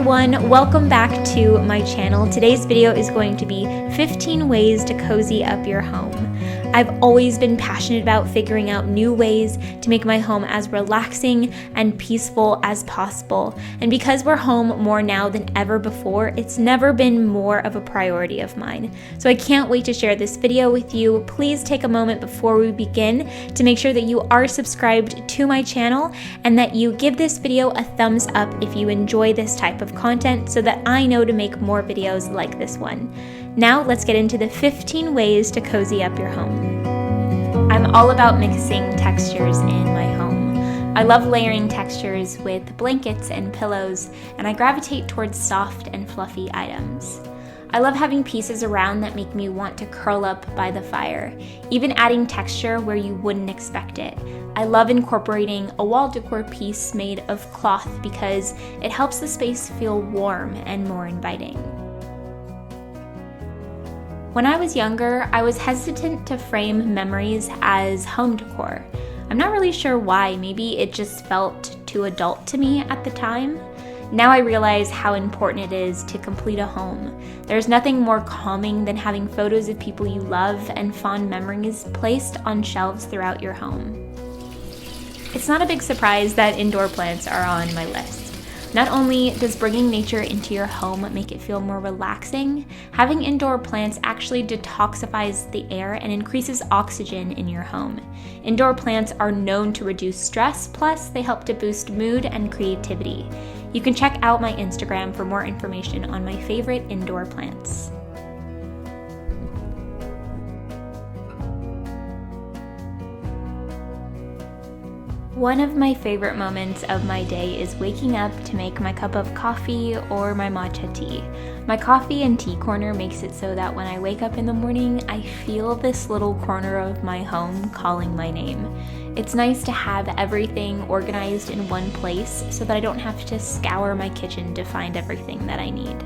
everyone, welcome back to my channel. Today's video is going to be 15 ways to cozy up your home. I've always been passionate about figuring out new ways to make my home as relaxing and peaceful as possible. And because we're home more now than ever before, it's never been more of a priority of mine. So I can't wait to share this video with you. Please take a moment before we begin to make sure that you are subscribed to my channel and that you give this video a thumbs up if you enjoy this type of content so that I know to make more videos like this one. Now let's get into the 15 ways to cozy up your home. I'm all about mixing textures in my home. I love layering textures with blankets and pillows, and I gravitate towards soft and fluffy items. I love having pieces around that make me want to curl up by the fire, even adding texture where you wouldn't expect it. I love incorporating a wall decor piece made of cloth because it helps the space feel warm and more inviting. When I was younger, I was hesitant to frame memories as home decor. I'm not really sure why, maybe it just felt too adult to me at the time. Now I realize how important it is to complete a home. There's nothing more calming than having photos of people you love and fond memories placed on shelves throughout your home. It's not a big surprise that indoor plants are on my list. Not only does bringing nature into your home make it feel more relaxing, having indoor plants actually detoxifies the air and increases oxygen in your home. Indoor plants are known to reduce stress, plus they help to boost mood and creativity. You can check out my Instagram for more information on my favorite indoor plants. One of my favorite moments of my day is waking up to make my cup of coffee or my matcha tea. My coffee and tea corner makes it so that when I wake up in the morning, I feel this little corner of my home calling my name. It's nice to have everything organized in one place so that I don't have to scour my kitchen to find everything that I need.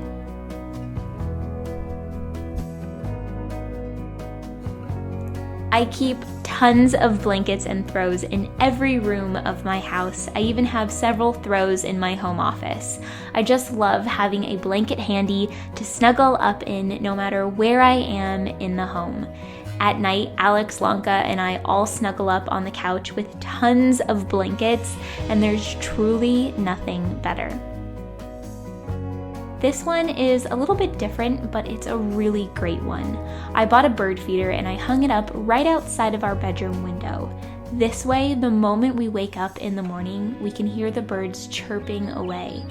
I keep tons of blankets and throws in every room of my house. I even have several throws in my home office. I just love having a blanket handy to snuggle up in no matter where I am in the home. At night, Alex, Lanka, and I all snuggle up on the couch with tons of blankets, and there's truly nothing better. This one is a little bit different, but it's a really great one. I bought a bird feeder and I hung it up right outside of our bedroom window. This way, the moment we wake up in the morning, we can hear the birds chirping away.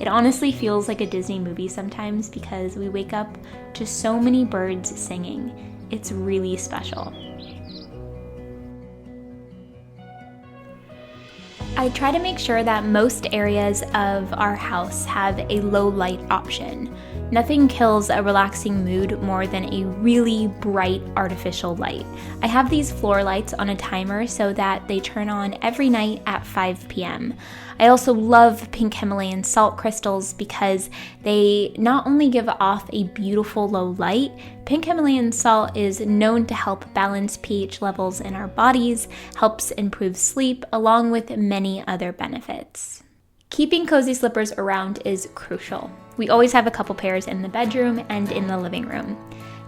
It honestly feels like a Disney movie sometimes because we wake up to so many birds singing. It's really special. I try to make sure that most areas of our house have a low light option. Nothing kills a relaxing mood more than a really bright artificial light. I have these floor lights on a timer so that they turn on every night at 5 p.m. I also love pink Himalayan salt crystals because they not only give off a beautiful low light, pink Himalayan salt is known to help balance pH levels in our bodies, helps improve sleep, along with many other benefits. Keeping cozy slippers around is crucial. We always have a couple pairs in the bedroom and in the living room.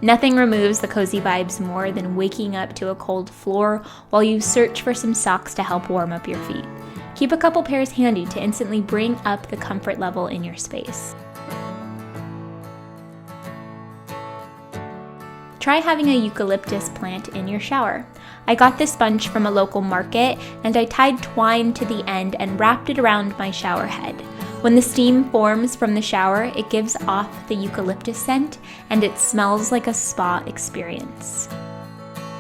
Nothing removes the cozy vibes more than waking up to a cold floor while you search for some socks to help warm up your feet. Keep a couple pairs handy to instantly bring up the comfort level in your space. Try having a eucalyptus plant in your shower. I got this bunch from a local market and I tied twine to the end and wrapped it around my shower head. When the steam forms from the shower, it gives off the eucalyptus scent and it smells like a spa experience.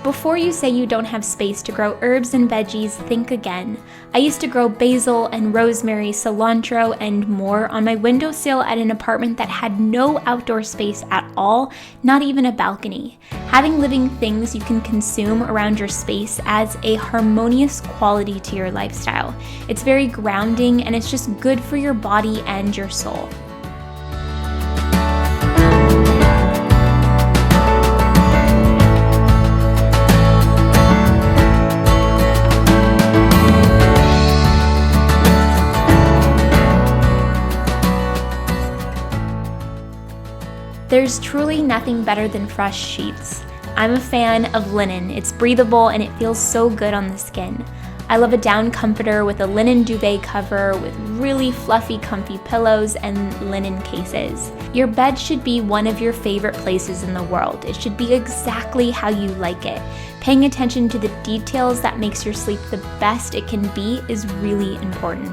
Before you say you don't have space to grow herbs and veggies, think again. I used to grow basil and rosemary, cilantro, and more on my windowsill at an apartment that had no outdoor space at all, not even a balcony. Having living things you can consume around your space adds a harmonious quality to your lifestyle. It's very grounding and it's just good for your body and your soul. There's truly nothing better than fresh sheets. I'm a fan of linen. It's breathable and it feels so good on the skin. I love a down comforter with a linen duvet cover with really fluffy, comfy pillows and linen cases. Your bed should be one of your favorite places in the world. It should be exactly how you like it. Paying attention to the details that makes your sleep the best it can be is really important.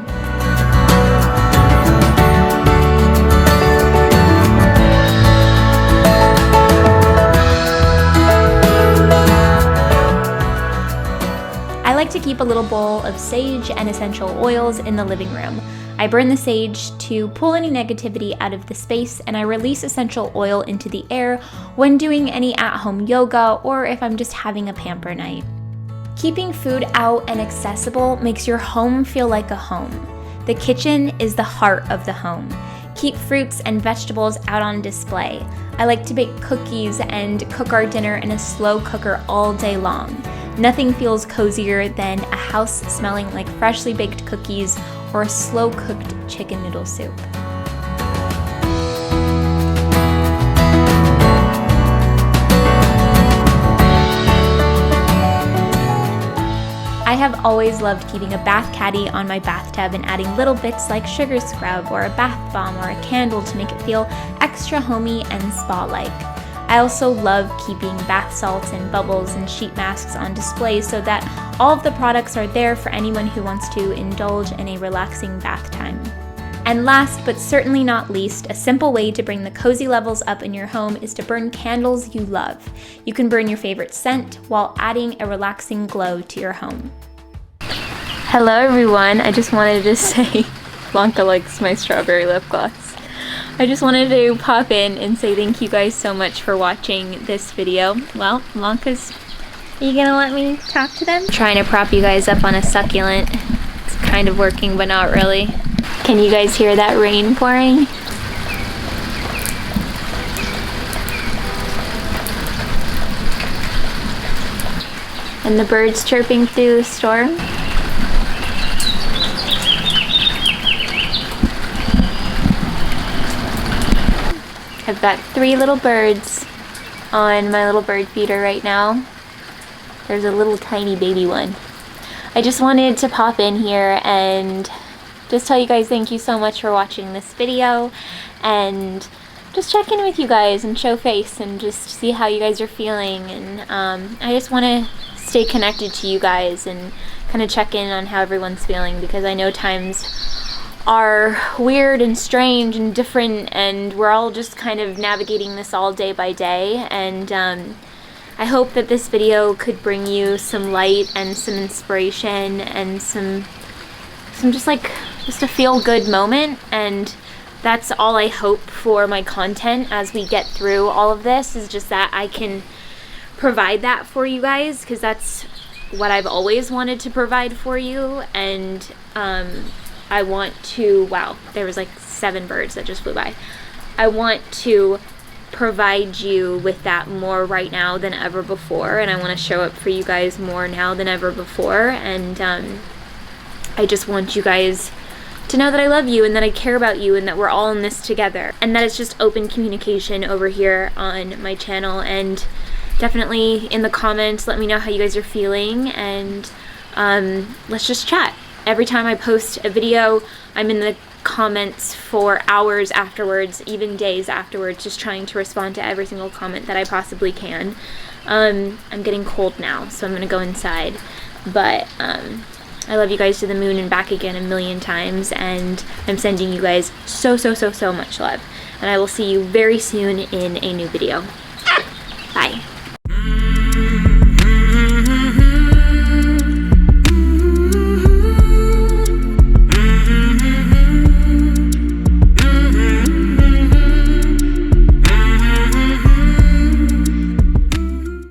I like to keep a little bowl of sage and essential oils in the living room. I burn the sage to pull any negativity out of the space, and I release essential oil into the air when doing any at-home yoga or if I'm just having a pamper night. Keeping food out and accessible makes your home feel like a home. The kitchen is the heart of the home. Keep fruits and vegetables out on display. I like to bake cookies and cook our dinner in a slow cooker all day long. Nothing feels cozier than a house smelling like freshly baked cookies or a slow-cooked chicken noodle soup. I have always loved keeping a bath caddy on my bathtub and adding little bits like sugar scrub or a bath bomb or a candle to make it feel extra homey and spa-like. I also love keeping bath salts and bubbles and sheet masks on display so that all of the products are there for anyone who wants to indulge in a relaxing bath time. And last but certainly not least, a simple way to bring the cozy levels up in your home is to burn candles you love. You can burn your favorite scent while adding a relaxing glow to your home. Hello everyone, I just wanted to say Blanca likes my strawberry lip gloss. I just wanted to pop in and say thank you guys so much for watching this video. Well, Blanca's, are you gonna let me talk to them? Trying to prop you guys up on a succulent. It's kind of working, but not really. Can you guys hear that rain pouring? And the birds chirping through the storm. I've got 3 little birds on my little bird feeder right now. There's a little tiny baby one. I just wanted to pop in here and just tell you guys thank you so much for watching this video and just check in with you guys and show face and just see how you guys are feeling. And I just want to stay connected to you guys and kind of check in on how everyone's feeling, because I know times are weird and strange and different, and we're all just kind of navigating this all day by day. And I hope that this video could bring you some light and some inspiration and some just a feel-good moment. And that's all I hope for my content as we get through all of this, is just that I can provide that for you guys, because that's what I've always wanted to provide for you. And I want to, wow, there was like 7 birds that just flew by. I want to provide you with that more right now than ever before, and I want to show up for you guys more now than ever before. And I just want you guys to know that I love you and that I care about you and that we're all in this together, and that it's just open communication over here on my channel. And definitely in the comments, let me know how you guys are feeling, and let's just chat. Every time I post a video, I'm in the comments for hours afterwards, even days afterwards, just trying to respond to every single comment that I possibly can. I'm getting cold now, so I'm gonna go inside. But I love you guys to the moon and back again a million times, and I'm sending you guys so much love. And I will see you very soon in a new video. Bye.